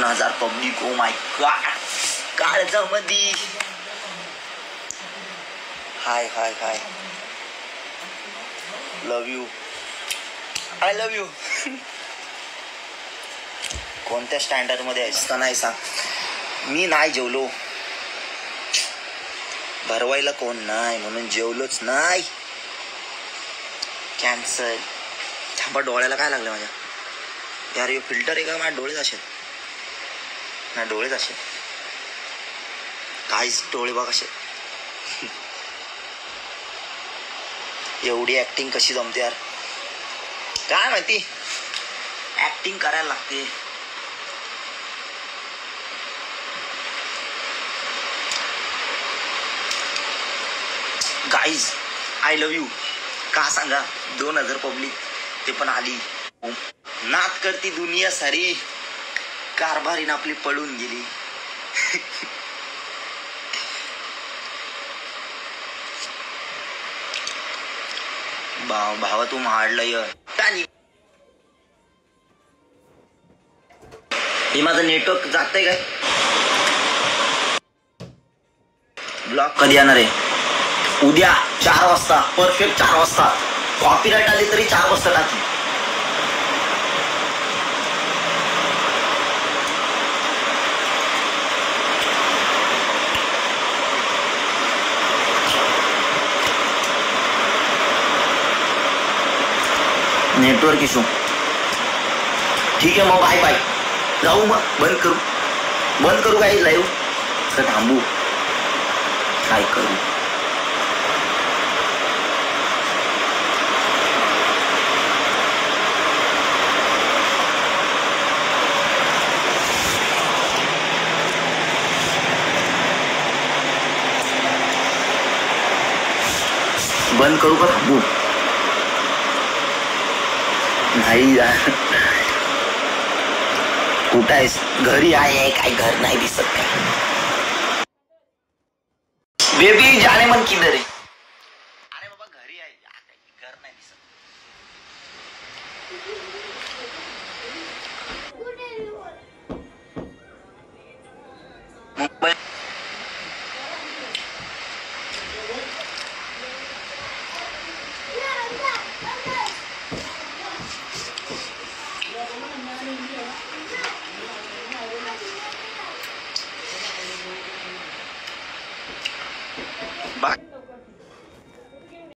2000 public. Oh my god. काळजामध्ये hi hi hi. Love you. I love you. कोणत्या standard मध्ये आहेस का नाही सांग. मी नाही जेवलो. भरवायला कोण नाही म्हणून जेवलोच नाही. कॅन्सल. थांबा, डोळ्याला काय लागलं माझ्या यार. यो फिल्टर आहे का माझ्या डोळेच असेल. नाही डोळेच असेल. काहीच डोळे बघ असे. एवढी ऍक्टिंग कशी जमते यार काय माहिती. ऍक्टिंग करायला लागते. Guys I love you. का सांगा. 2000 पब्लिक ते पण आली. नात करती दुनिया सारी. कारभारीन आपली पळून गेली. भावा तू माडलंय. हे माझं नेटवर्क जातंय काय. ब्लॉक कधी येणार आहे. उद्या 4 वाजता. परफेक्ट 4 वाजता. कॉपीराईट आली तरी 4 वाजता टाकी. Network issue. ठीक आहे मग बाय बाय. जाऊ मग. बंद करू काही लाईव्ह. तर थांबू काय करू. बंद करू का थांबू. नाही कुठं आहेस. घरी आहे. काय घर नाही दिसत काय. बेबी जाने मन किधर आहे. अरे बाबा घरी आहे. घर नाही दिसत.